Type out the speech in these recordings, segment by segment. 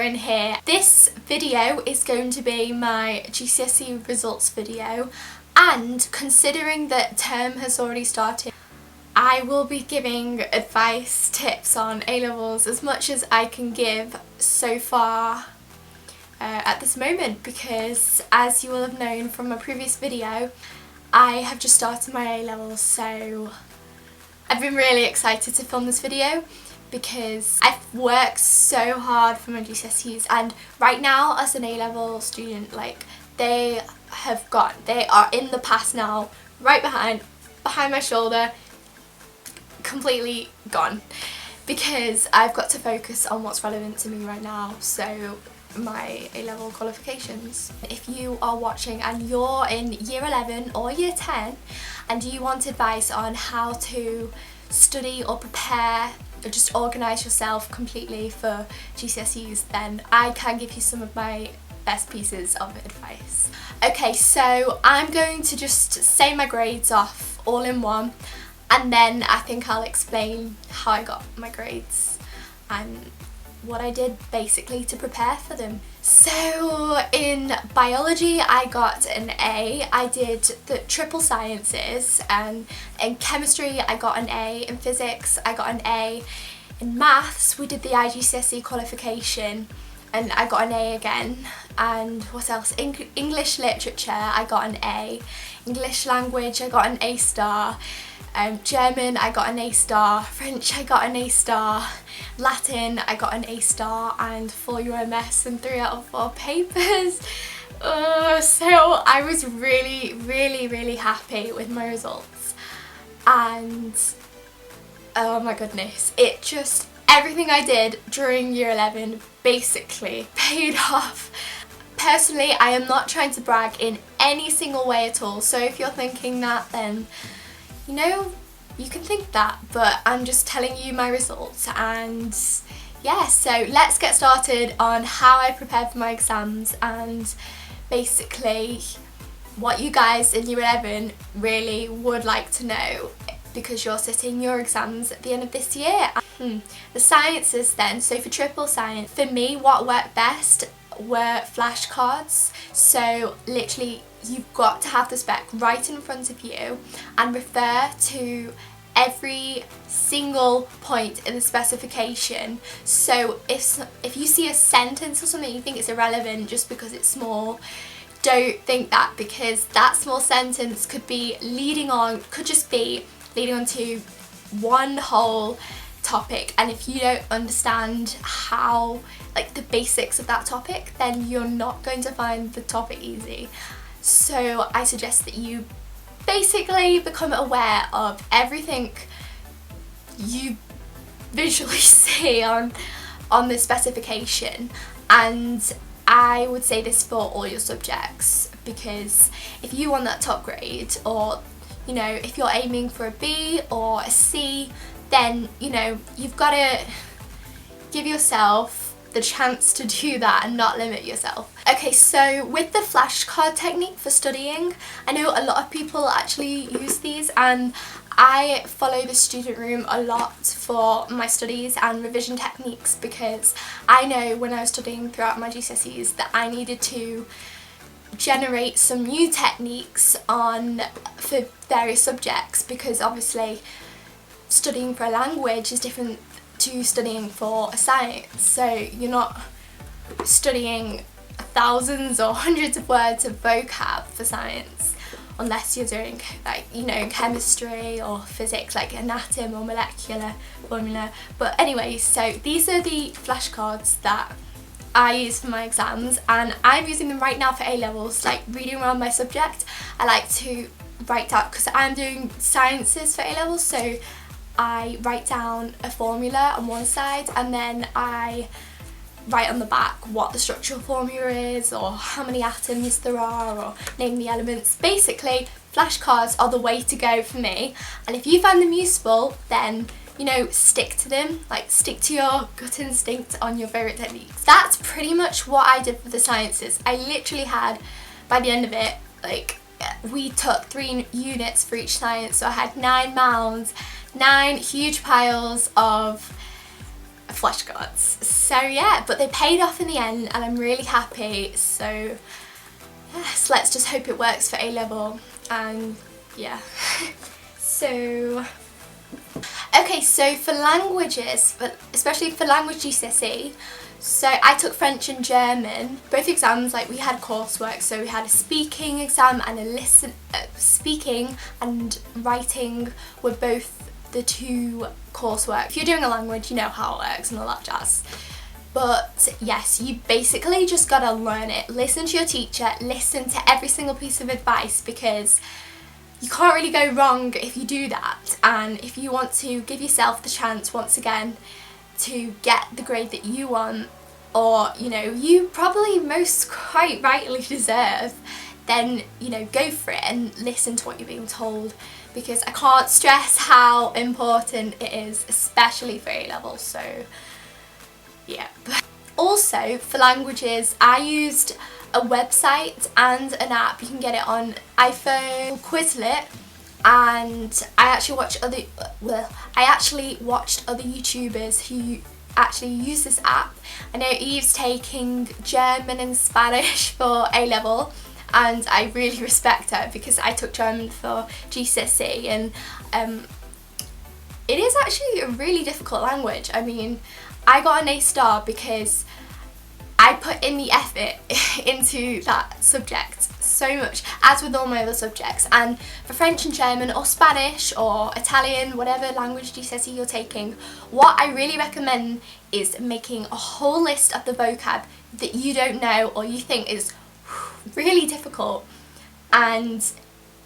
Cathryn here. This video is going to be my GCSE results video, and considering that term has already started, I will be giving advice, tips on A-levels, as much as I can give so far at this moment, because as you will have known from my previous video, I have just started my A-levels, so I've been really excited to film this video because I've worked so hard for my GCSEs, and right now as an A-level student, like, they are in the past now, right behind my shoulder, completely gone, because I've got to focus on what's relevant to me right now, so my A-level qualifications. If you are watching and you're in year 11 or year 10 and you want advice on how to study or prepare or just organise yourself completely for GCSEs, then I can give you some of my best pieces of advice. Okay, so I'm going to just say my grades off all in one, and then I think I'll explain how I got my grades and what I did basically to prepare for them. So in biology I got an A, I did the triple sciences, and in chemistry I got an A, in physics I got an A, in maths we did the IGCSE qualification and I got an A again, and what else, English literature I got an A, English language I got an A star, German I got an A star, French I got an A star, Latin I got an A star, and for UMS and 3 out of 4 papers. So I was really happy with my results, and oh my goodness, it just, everything I did during year 11 basically paid off. Personally, I am not trying to brag in any single way at all, so if you're thinking that, then you know, you can think that, but I'm just telling you my results. And yeah, so let's get started on how I prepared for my exams, and basically what you guys in year 11 really would like to know, because you're sitting your exams at the end of this year. The sciences then, so for triple science, for me what worked best were flashcards. So literally you've got to have the spec right in front of you and refer to every single point in the specification. So if you see a sentence or something you think it's irrelevant just because it's small, don't think that, because that small sentence could be leading on to one whole topic, and if you don't understand how, like, the basics of that topic, then you're not going to find the topic easy. So I suggest that you basically become aware of everything you visually see on the specification, and I would say this for all your subjects, because if you want that top grade, or you know, if you're aiming for a B or a C, then you know you've got to give yourself the chance to do that and not limit yourself. Okay, so with the flashcard technique for studying, I know a lot of people actually use these, and I follow the student room a lot for my studies and revision techniques, because I know when I was studying throughout my GCSEs that I needed to generate some new techniques for various subjects, because obviously studying for a language is different to studying for a science. So you're not studying thousands or hundreds of words of vocab for science, unless you're doing, like, you know, chemistry or physics, like an atom or molecular formula. But anyway, so these are the flashcards that I use for my exams, and I'm using them right now for A-levels, like reading around my subject. I like to write down, because I'm doing sciences for A-levels, so I write down a formula on one side, and then I write on the back what the structural formula is, or how many atoms there are, or name the elements. Basically, flashcards are the way to go for me, and if you find them useful, then you know, stick to them, like stick to your gut instinct on your favourite techniques. That's pretty much what I did for the sciences. I literally had, by the end of it, like, we took 3 units for each science, so I had 9 mounds, 9 huge piles of flashcards. So yeah, but they paid off in the end and I'm really happy. So yes, let's just hope it works for A-level, and yeah. So okay, so for languages, but especially for language GCSE, so I took French and German, both exams. Like, we had coursework, so we had a speaking exam and a speaking and writing were both the two coursework. If you're doing a language, you know how it works and all that jazz. But yes, you basically just gotta learn it. Listen to your teacher, listen to every single piece of advice, because you can't really go wrong if you do that. And if you want to give yourself the chance once again to get the grade that you want, or you know, you probably most quite rightly deserve, then you know, go for it and listen to what you're being told, because I can't stress how important it is, especially for A-level. So yeah. Also for languages, I used a website and an app. You can get it on iPhone, Quizlet, and I actually watched other YouTubers who actually use this app. I know Eve's taking German and Spanish for A-level, and I really respect her because I took German for GCSE, and it is actually a really difficult language. I mean, I got an A star because I put in the effort into that subject so much, as with all my other subjects. And for French and German or Spanish or Italian, whatever language GCSE you're taking, what I really recommend is making a whole list of the vocab that you don't know or you think is really difficult, and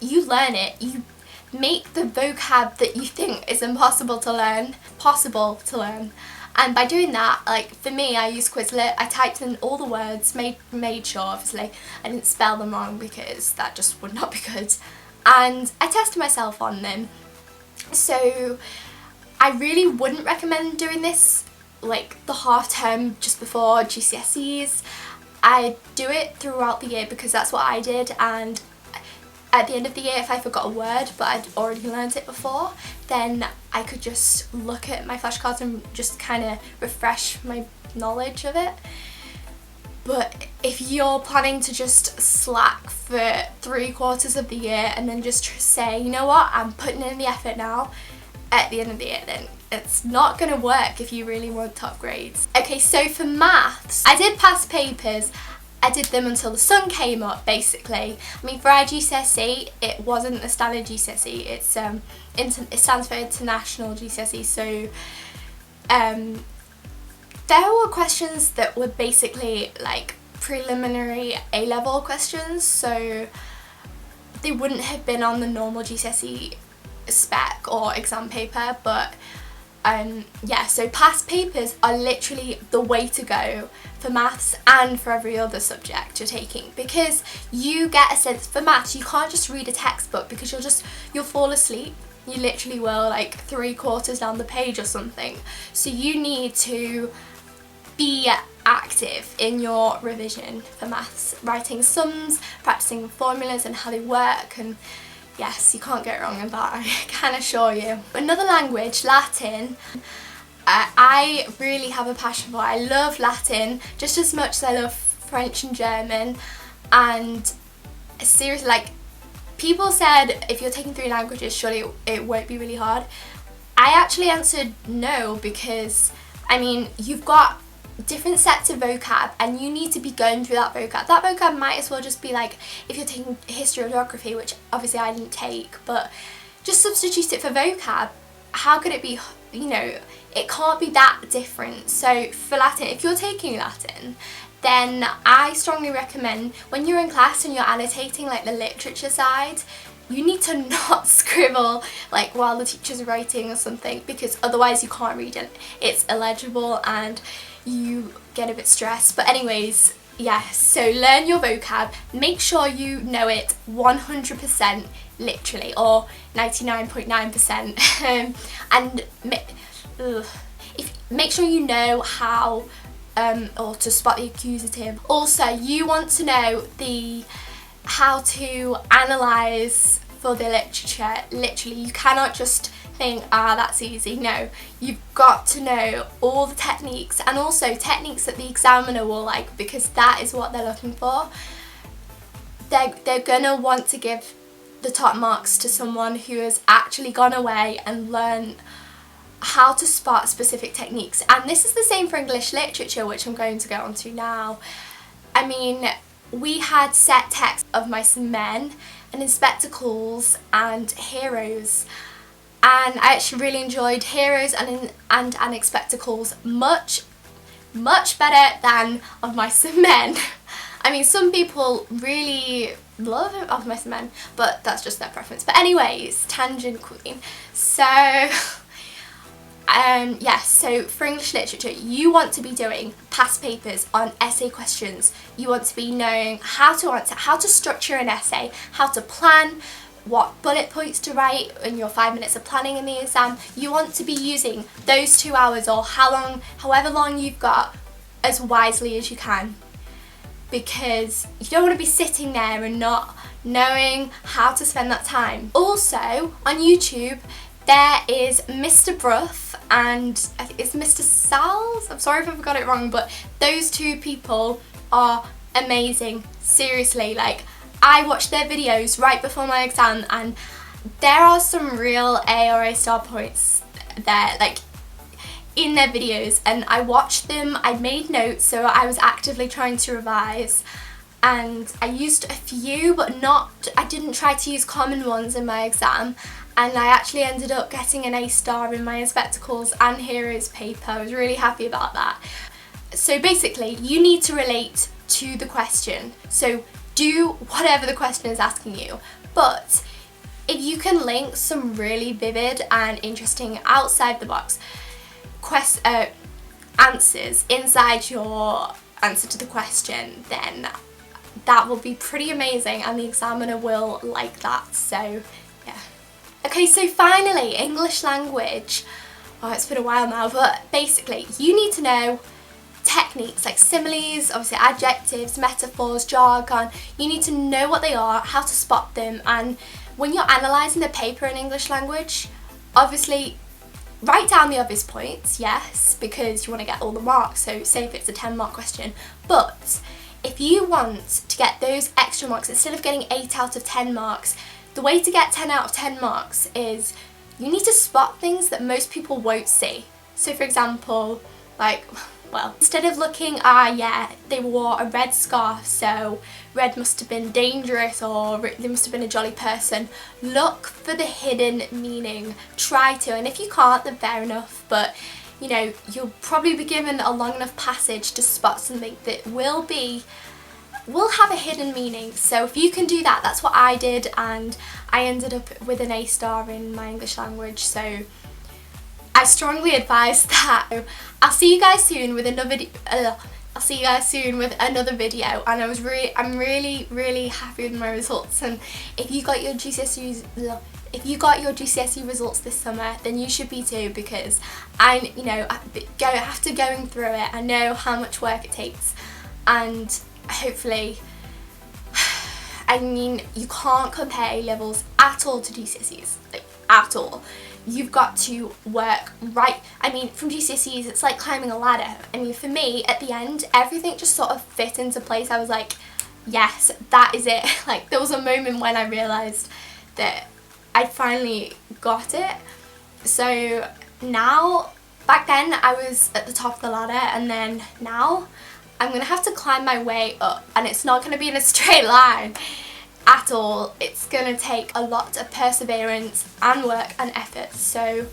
you learn it. You make the vocab that you think is impossible to learn possible to learn. And by doing that, like for me, I used Quizlet. I typed in all the words, made sure obviously I didn't spell them wrong, because that just would not be good, and I tested myself on them. So I really wouldn't recommend doing this like the half term just before GCSEs. I do it throughout the year because that's what I did, and at the end of the year, if I forgot a word but I'd already learnt it before, then I could just look at my flashcards and just kind of refresh my knowledge of it. But if you're planning to just slack for 3/4 of the year and then just say, you know what, I'm putting in the effort now, at the end of the year, then it's not going to work if you really want top grades. Okay, so for maths, I did past papers. I did them until the sun came up, basically. I mean, for our GCSE, it wasn't a standard GCSE. It's it stands for International GCSE. So there were questions that were basically like preliminary A-level questions, so they wouldn't have been on the normal GCSE spec or exam paper. But yeah, so past papers are literally the way to go for maths and for every other subject you're taking, because you get a sense. For maths, you can't just read a textbook, because you'll fall asleep. You literally will, like 3/4 down the page or something. So you need to be active in your revision for maths, writing sums, practicing formulas and how they work, and yes, you can't get wrong with that, I can assure you. Another language, Latin, I really have a passion for. I love Latin just as much as I love French and German, and seriously, like, people said if you're taking 3 languages, surely it won't be really hard. I actually answered no, because I mean, you've got different sets of vocab and you need to be going through that vocab. That vocab might as well just be like if you're taking history or geography, which obviously I didn't take, but just substitute it for vocab. How could it be, you know, it can't be that different. So for Latin, if you're taking Latin, then I strongly recommend when you're in class and you're annotating like the literature side, you need to not scribble like while the teacher's writing or something, because otherwise you can't read it. It's illegible and you get a bit stressed. But anyways, yes, so learn your vocab, make sure you know it 100% literally, or 99.9%, and make sure you know how or to spot the accusative. Also, you want to know how to analyse for the literature. Literally, you cannot just think, that's easy. No, you've got to know all the techniques, and also techniques that the examiner will like, because that is what they're looking for. They're gonna want to give the top marks to someone who has actually gone away and learned how to spot specific techniques. And this is the same for English literature, which I'm going to go on to now. I mean, we had set text of Mice and Men and In Spectacles and Heroes, and I actually really enjoyed Heroes and Spectacles much better than Of Mice and Men. I mean, some people really love Of Mice and Men, but that's just their preference. But anyways, tangent queen. So yes, so for English literature, you want to be doing past papers on essay questions. You want to be knowing how to answer, how to structure an essay, how to plan, what bullet points to write in your 5 minutes of planning in the exam. You want to be using those 2 hours, or however long you've got, as wisely as you can, because you don't want to be sitting there and not knowing how to spend that time. Also, on YouTube, there is Mr. Bruff and I think it's Mr. Salz. I'm sorry if I've got it wrong, but those two people are amazing. Seriously, like, I watched their videos right before my exam, and there are some real A or A star points there, like, in their videos, and I watched them, I made notes, so I was actively trying to revise, and I used a few, but I didn't try to use common ones in my exam, and I actually ended up getting an A star in my Spectacles and Heroes paper. I was really happy about that. So basically, you need to relate to the question, so do whatever the question is asking you, but if you can link some really vivid and interesting outside the box answers inside your answer to the question, then that will be pretty amazing and the examiner will like that. So yeah. Okay, so finally, English language. Oh, it's been a while now, but basically you need to know techniques like similes, obviously adjectives, metaphors, jargon. You need to know what they are, how to spot them, and when you're analysing the paper in English language, obviously write down the obvious points, yes, because you want to get all the marks. So say if it's a 10-mark question, but if you want to get those extra marks, instead of getting 8 out of 10 marks, the way to get 10 out of 10 marks is you need to spot things that most people won't see. So for example, like, well, instead of looking, yeah, they wore a red scarf, so red must have been dangerous, or they must have been a jolly person, look for the hidden meaning. Try to, and if you can't, then fair enough, but you know, you'll probably be given a long enough passage to spot something that will have a hidden meaning. So if you can do that, that's what I did, and I ended up with an A star in my English language, so I strongly advise that. I'll see you guys soon with another video, and I'm really happy with my results. And if you got your GCSE results this summer, then you should be too, because after going through it, I know how much work it takes, and hopefully, I mean, you can't compare A levels at all to GCSEs, like at all. You've got to work right. I mean, from GCSEs, it's like climbing a ladder. I mean, for me, at the end, everything just sort of fit into place. I was like, yes, that is it. Like, there was a moment when I realised that I finally got it. So now, back then, I was at the top of the ladder, and then now, I'm going to have to climb my way up, and it's not going to be in a straight line at all. It's going to take a lot of perseverance and work and effort, so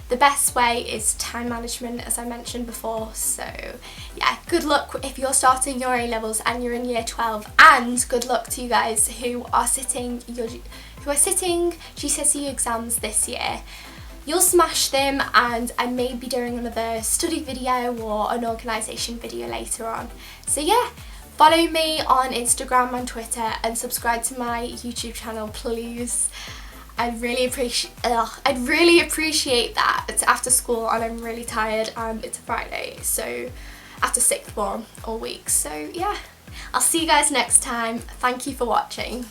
the best way is time management, as I mentioned before. So yeah, good luck if you're starting your A levels and you're in year 12, and good luck to you guys who are sitting GCSE exams this year. You'll smash them, and I may be doing another study video or an organisation video later on. So yeah, follow me on Instagram and Twitter, and subscribe to my YouTube channel, please. I'd really appreciate that. It's after school and I'm really tired, and it's a Friday, so after sixth form all week. So yeah, I'll see you guys next time. Thank you for watching.